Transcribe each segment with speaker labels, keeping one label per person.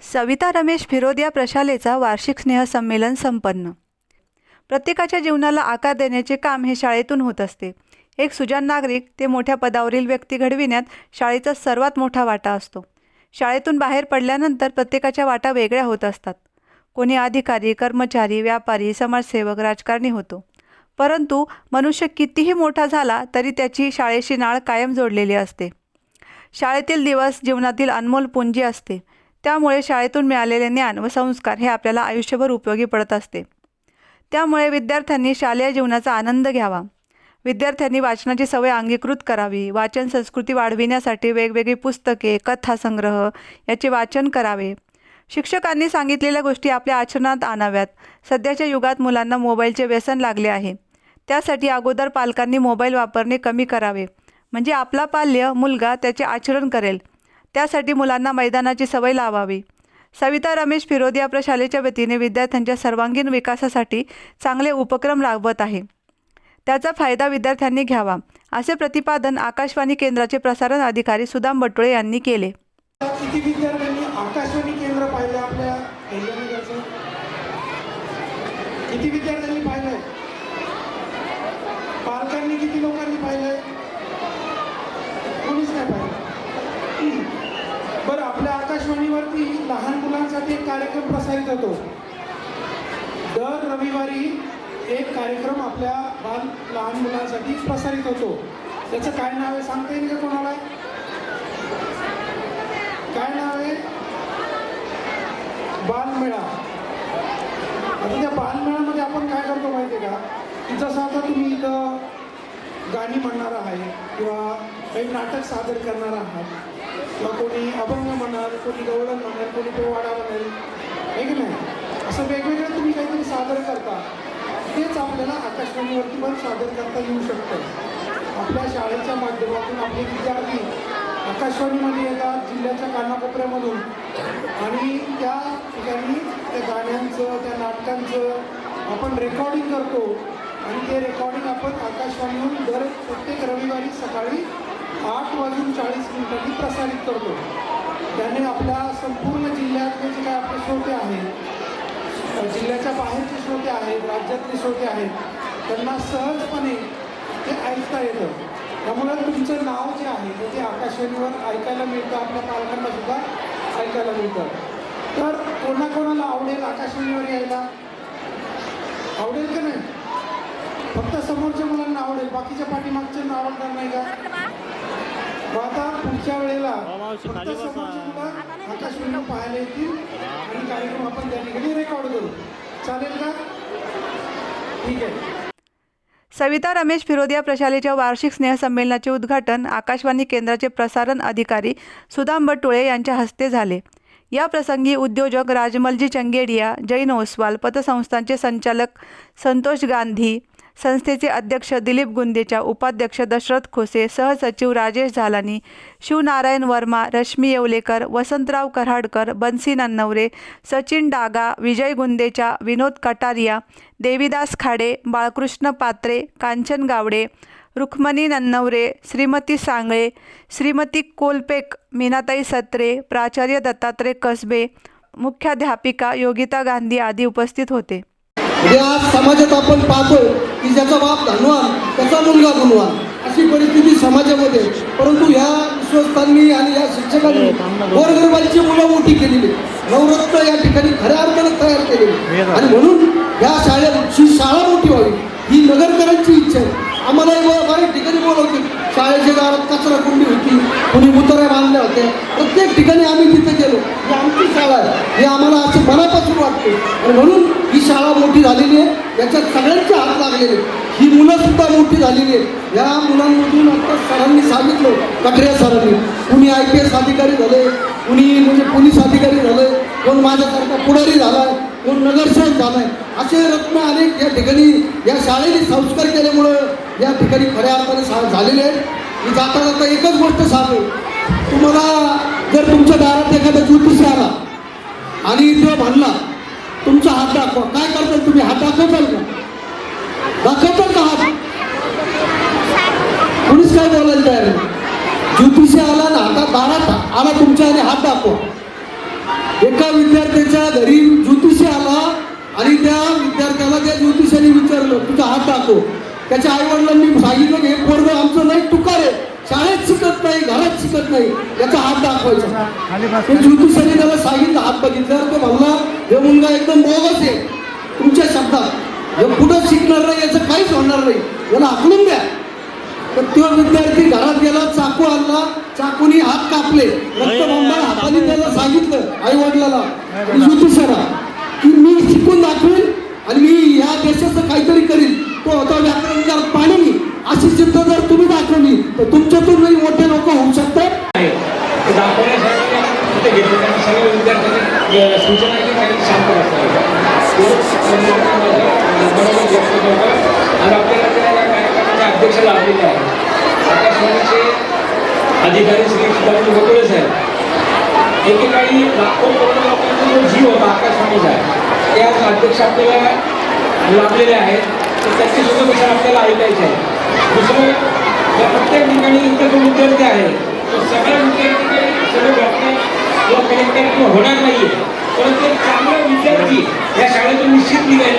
Speaker 1: सविता रमेश फिरोदिया प्रशालेचा वार्षिक स्नेहसंमेलन संपन्न। प्रत्येकाच्या जीवनाला आकार देण्याचे काम हे शाळेतून होत असते। एक सुजाण नागरिक ते मोठ्या पदावरील व्यक्ती घडविण्यात शाळेचा सर्वात मोठा वाटा असतो। शाळेतून बाहेर पडल्यानंतर प्रत्येकाच्या वाटा वेगळ्या होत असतात। कोणी अधिकारी, कर्मचारी, व्यापारी, समाजसेवक, राजकारणी होतो। परंतु मनुष्य कितीही मोठा झाला तरी त्याची शाळेशी नाळ कायम जोडलेली असते। शाळेतील दिवस जीवनातील अनमोल पुंजी असते। त्यामुळे शाळेतून मिळालेले ज्ञान व संस्कार हे आपल्याला आयुष्यभर उपयोगी पडत असते। त्यामुळे विद्यार्थ्यांनी शालेय जीवनाचा आनंद घ्यावा। विद्यार्थ्यांनी वाचनाची सवय अंगीकृत करावी। वाचन संस्कृती वाढविण्यासाठी वेगवेगळी पुस्तके, कथासंग्रह याचे वाचन करावे। शिक्षकांनी सांगितलेल्या गोष्टी आपल्या आचरणात आणाव्यात। सध्याच्या युगात मुलांना मोबाईलचे व्यसन लागले आहे। त्यासाठी अगोदर पालकांनी मोबाईल वापरणे कमी करावे, म्हणजे आपला पाल्य मुलगा त्याचे आचरण करेल। त्यासाठी मुलांना मैदानाची सवय लावावी। सविता रमेश फिरोदिया प्रशालेच्या वतीने विद्यार्थ्यांच्या सर्वांगीण विकासासाठी चांगले उपक्रम राबवत आहे। त्याचा फायदा विद्यार्थ्यांनी घ्यावा, असे प्रतिपादन आकाशवाणी केंद्राचे प्रसारण अधिकारी सुदाम बटुळे यांनी केले।
Speaker 2: किती विद्यार्थ्यांनी आकाशवाणी केंद्र पाहिलं आपल्या एरियामध्ये? किती विद्यार्थ्यांनी पाहिलंय? पालकांनी किती लोकांनी पाहिलंय? कोणीच नाही पाहिलं। बरं, आपल्या आकाशवाणीवरती लहान मुलांसाठी एक कार्यक्रम प्रसारित होतो। दर रविवारी एक कार्यक्रम आपल्या लहान मुलांसाठी प्रसारित होतो। त्याचं काय नाव आहे सांगता येईल का कोणाला? काय नाव आहे? बालमेळा। आता त्या बालमेळ्यामध्ये आपण काय करतो माहिती आहे का, की जसं आता तुम्ही इथं गाणी म्हणणार आहे किंवा काही नाटक सादर करणार आहात, किंवा कोणी अभंग म्हणाल, कोणी गवळण म्हणाल, कोणी पोवाडा म्हणाल, आहे की नाही? असं वेगवेगळं तुम्ही काहीतरी सादर करता, तेच आपल्याला आकाशवाणीवरती पण सादर करता येऊ शकतं। आपल्या शाळेच्या माध्यमातून आपले विद्यार्थी आकाशवाणीमध्ये येतात, जिल्ह्याच्या कानाकोपऱ्यामधून, आणि त्या ठिकाणी त्या गाण्यांचं, त्या नाटकांचं आपण रेकॉर्डिंग करतो, आणि ते रेकॉर्डिंग आपण आकाशवाणीहून प्रत्येक रविवारी सकाळी 8:40 प्रसारित करतो। त्याने आपल्या संपूर्ण जिल्ह्यातले जे काय आपले श्रोते आहेत, जिल्ह्याच्या बाहेरचे श्रोते आहेत, राज्यातले श्रोते आहेत, त्यांना सहजपणे ते ऐकता येतं। त्यामुळे तुमचं नाव जे आहे ते आकाशवाणीवर ऐकायला मिळतं, आपल्या पालकांना सुद्धा ऐकायला मिळतं। तर कोणाकोणाला आवडेल आकाशवाणीवर यायला? आवडेल का नाही? फक्त समोरच्या मुलांना आवडेल, बाकीच्या पाठीमागच्यांना आवडणार नाही का? मग आता पुढच्या वेळेला फक्त समोरची मुलं आकाशवाणीवर पाहायला येतील आणि कार्यक्रम आपण त्या ठिकाणी रेकॉर्ड करू। चालेल का? ठीक आहे।
Speaker 1: सविता रमेश फिरोदिया प्रशालेच्या वार्षिक स्नेहसंमेलनाचे उद्घाटन आकाशवाणी केंद्राचे प्रसारण अधिकारी सुदाम बटुळे यांच्या हस्ते झाले। या प्रसंगी उद्योजक राजमलजी चंगेडिया, जैन ओसवाल, पतसंस्थांचे संचालक संतोष गांधी, संस्थेचे अध्यक्ष दिलीप गुंदेचा, उपाध्यक्ष दशरथ खोसे, सहसचिव राजेश झालानी, शिवनारायण वर्मा, रश्मी येवलेकर, वसंतराव कराडकर, बन्सी नन्नवरे, सचिन डागा, विजय गुंदेचा, विनोद कटारिया, देवीदास खाडे, बाळकृष्ण पात्रे, कांचन गावडे, रुक्मणी नन्नवरे, श्रीमती सांगळे, श्रीमती कोलपेक, मीनाताई सत्रे, प्राचार्य दत्तात्रय कसबे, मुख्याध्यापिका योगिता गांधी आदी उपस्थित होते।
Speaker 3: आज समाजात आपण पाहतो की ज्याचा बाप धनवान त्याचा मुलगा गुणवान, अशी परिस्थिती समाजामध्ये। परंतु ह्या विश्वस्तांनी आणि या शिक्षकांनी गोरगरिबांची मुलं मोठी केलेली, नवरत्न या ठिकाणी खऱ्या अर्थानं तयार केलेली, आणि म्हणून या शाळेची शाळा मोठी व्हावी ही नगरकरांची इच्छा आहे। आम्हालाही बऱ्याच ठिकाणी बोलवते, शाळेच्या दारात कचरा कुंडी होती, कोणी उतऱ्या बांधल्या होत्या, प्रत्येक ठिकाणी आम्ही तिथे गेलो, ही आमची शाळा आहे हे आम्हाला असं मनापासून वाटते, आणि म्हणून ही शाळा मोठी झालेली आहे, याच्यात सगळ्यांचे हात लागलेले, ही मुलं सुद्धा मोठी झालेली आहेत। या मुलांमधून आता सरांनी सांगितलं, कटरे सरांनी, कुणी IPS अधिकारी झाले, कुणी म्हणजे पोलीस अधिकारी झाले, कोण माझ्यासारखा पुढारी झाला, कोण नगरसेवक झालाय, असे रत्न अनेक या ठिकाणी या शाळेने संस्कार केल्यामुळं या ठिकाणी खऱ्या अर्थाने झालेले आहेत। मी जाता जाता एकच गोष्ट सांगू, तुम्हाला जर तुमच्या दारात एखादा ज्योतिषी आला आणि तो म्हणला तुमचा हात दाखवा, काय करताल तुम्ही? हात दाखवताल का? दाखवताल का हात? कोणीच काय बोलायला तयार नाही। ज्योतिषी आला ना, हातात दारात आला तुमच्या आणि हात दाखवा, एका विद्यार्थ्याच्या घरी ज्योतिषी आला आणि त्या विद्यार्थ्याला त्या ज्योतिषाने विचारलं तुझा हात दाखव. त्याच्या आई वडिलांनी सांगितलं की हे पोरगं आमचं नाही तुकार आहे, शाळेत शिकत नाही, घरात शिकत नाही, याचा हात दाखवायचा. ते ज्योतिषाने त्याला सांगितलं, हात बघितल्यावर तो म्हणला हे मुलगा एकदम बोगस आहे. तुमच्या शब्दात हे पुढं शिकणार नाही, याचं काहीच होणार नाही, याला हाकलून द्या. तर तो विद्यार्थी घरात गेला, चाकू आणला, चाकूनी हात कापले, रक्तबंबाळ हाताने त्याला सांगितलं आई वडिलाला ज्योतिषाला की मी शिकून दाखवेल आणि मी या देशाचं काहीतरी करील. तो होता व्याकरणकार पाणिनी. अशी जिद्द जर तुम्ही दाखवली तर तुमच्यातूनही मोठे लोक होऊ शकतात.
Speaker 4: दाखवण्यासाठी तिथे घेतले त्यांनी सगळ्या विद्यार्थ्यांनी सूचना केली त्यांनी शांत बसायला आणि आपल्याला त्या या कार्यक्रमाचे अध्यक्ष लाभलेले आहेत आकाशवाणीचे अधिकारी श्री सुधाकर गोकुळे साहेब. एकेकाळी लाखो करोड लोकांचा जो जीव होता आकाशवाणीचा ते आज अध्यक्ष आपल्याला लाभलेले आहेत. तर त्यांची सुद्धा विचार आपल्याला ऐकायचे आहे. दुसरं या प्रत्येक ठिकाणी इथं जो विद्यार्थी आहे तो सगळ्या विद्यार्थी काही सगळे डॉक्टर किंवा कलेक्टर किंवा होणार नाही, परंतु एक चांगला विद्यार्थी या शाळेतून निश्चित निघेल.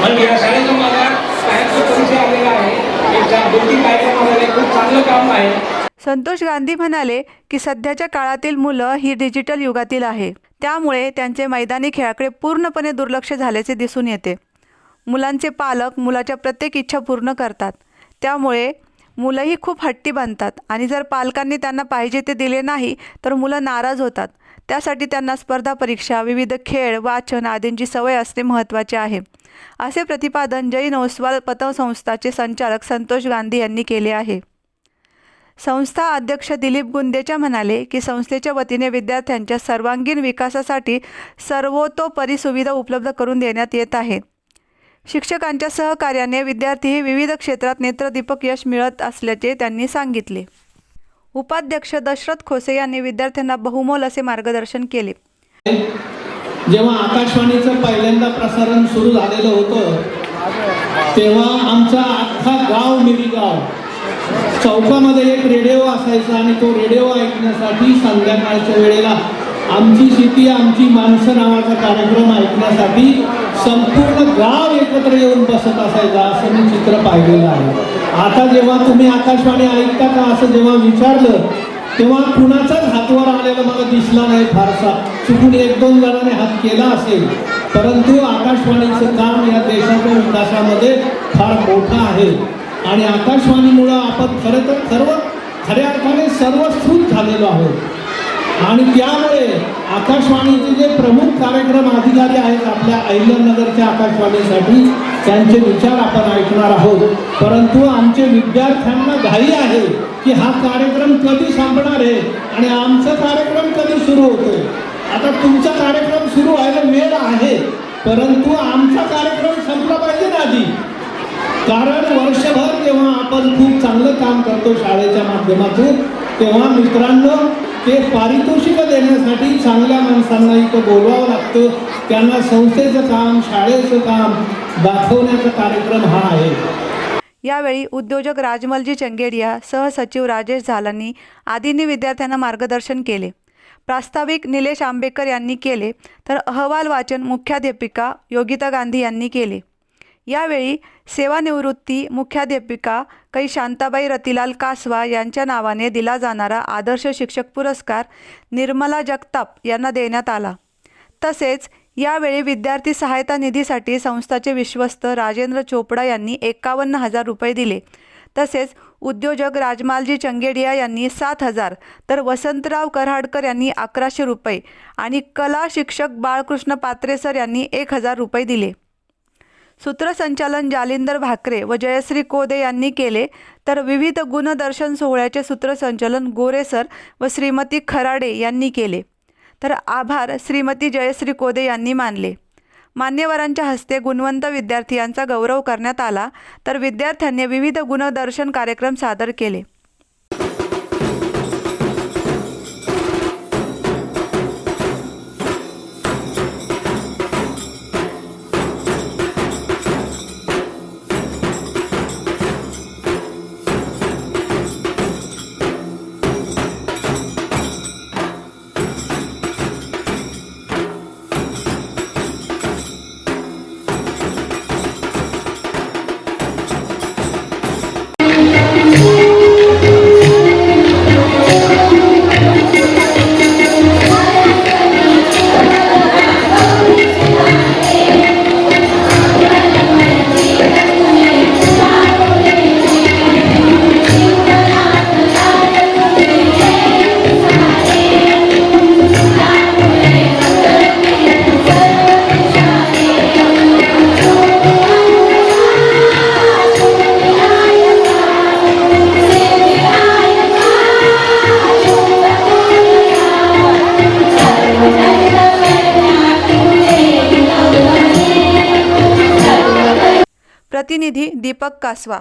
Speaker 4: आणि या शाळेतून मला कायमचा परिचय आलेला आहे. एक 2-3 कार्यक्रम आलेले खूप चांगलं काम आहे.
Speaker 1: संतोष गांधी म्हणाले की सध्याच्या काळातील मुलं ही डिजिटल युगातील आहे, त्यामुळे त्यांचे मैदानी खेळाकडे पूर्णपणे दुर्लक्ष झाल्याचे दिसून येते. मुलांचे पालक मुलाच्या प्रत्येक इच्छा पूर्ण करतात, त्यामुळे मुलंही खूप हट्टी बनतात आणि जर पालकांनी त्यांना पाहिजे ते दिले नाही तर मुलं नाराज होतात. त्यासाठी त्यांना स्पर्धा परीक्षा, विविध खेळ, वाचन आदींची सवय असणे महत्त्वाचे आहे, असे प्रतिपादन जैन ओसवाल पतसंस्थाचे संचालक संतोष गांधी यांनी केले आहे. संस्था अध्यक्ष दिलीप गुंदेच्या म्हणाले की संस्थेच्या वतीने विद्यार्थ्यांच्या सर्वांगीण विकासासाठी सर्वतोपरी सुविधा उपलब्ध करून देण्यात येत आहेत. शिक्षकांच्या सहकार्याने विद्यार्थीही विविध क्षेत्रात नेत्रदीपक यश मिळत असल्याचे त्यांनी सांगितले. उपाध्यक्ष दशरथ खोसे यांनी विद्यार्थ्यांना बहुमोल असे मार्गदर्शन केले.
Speaker 5: जेव्हा आकाशवाणीचं पहिल्यांदा प्रसारण सुरू झालेलं होतं तेव्हा आमचा अख्खा गाव मिरीगाव चौकामध्ये एक रेडिओ असायचा आणि तो रेडिओ ऐकण्यासाठी संध्याकाळच्या वेळेला आमची शेती आमची माणसं नावाचा कार्यक्रम ऐकण्यासाठी संपूर्ण गाव एकत्र येऊन बसत असायचा, असं मी चित्र पाहिलेलं आहे. आता जेव्हा तुम्ही आकाशवाणी ऐकता का असं जेव्हा विचारलं तेव्हा कुणाचाच हातवर आलेला मला दिसला नाही फारसा. चुकून 1-2 जणांनी हात केला असेल, परंतु आकाशवाणीचं काम या देशाच्या विकासामध्ये फार मोठं आहे आणि आकाशवाणीमुळं आपण खरं तर खऱ्या अर्थाने सर्वस्फूर्त झालेलो आहोत. आणि त्यामुळे आकाशवाणीचे जे प्रमुख कार्यक्रम अधिकारी आहेत आपल्या अहिल्यानगरच्या आकाशवाणीसाठी त्यांचे विचार आपण ऐकणार आहोत. परंतु आमचे विद्यार्थ्यांना घाई आहे की हा कार्यक्रम कधी संपणार आहे आणि आमचा कार्यक्रम कधी सुरू होतोय. आता तुमचा कार्यक्रम सुरू व्हायला वेळ आहे, परंतु आमचा कार्यक्रम संपला पाहिजे ना आधी. कारण वर्षभर जेव्हा आपण खूप चांगलं काम करतो शाळेच्या माध्यमातून तेव्हा मित्रांनो ते पारितोषिक देण्यासाठी चांगल्या माणसांना इथं बोलवावं लागतं. त्यांना संस्थेचं काम, शाळेचं काम दाखवण्याचा कार्यक्रम हा आहे.
Speaker 1: यावेळी उद्योजक राजमलजी चंगेडिया, सहसचिव राजेश झालानी आदींनी विद्यार्थ्यांना मार्गदर्शन केले. प्रास्ताविक निलेश आंबेकर यांनी केले तर अहवाल वाचन मुख्याध्यापिका योगिता गांधी यांनी केले. यावेळी सेवानिवृत्ती मुख्याध्यापिका कै शांताबाई रतिलाल कासवा यांच्या नावाने दिला जाणारा आदर्श शिक्षक पुरस्कार निर्मला जगताप यांना देण्यात आला. तसेच यावेळी विद्यार्थी सहायता निधीसाठी संस्थाचे विश्वस्त राजेंद्र चोपडा यांनी 51,000 रुपये दिले. तसेच उद्योजक राजमालजी चंगेडिया यांनी 7,000 तर वसंतराव कराडकर यांनी 1,100 रुपये आणि कला शिक्षक बाळकृष्ण पात्रे सर यांनी 1,000 रुपये दिले. सूत्रसंचालन जालिंदर भाकरे व जयश्री कोदे यांनी केले तर विविध गुणदर्शन सोहळ्याचे सूत्रसंचालन गोरे सर व श्रीमती खराडे यांनी केले. तर आभार श्रीमती जयश्री कोदे यांनी मानले. मान्यवरांच्या हस्ते गुणवंत विद्यार्थी यांचा गौरव करण्यात आला तर विद्यार्थ्यांनी विविध गुणदर्शन कार्यक्रम सादर केले. प्रतिनिधी दीपक कासवा।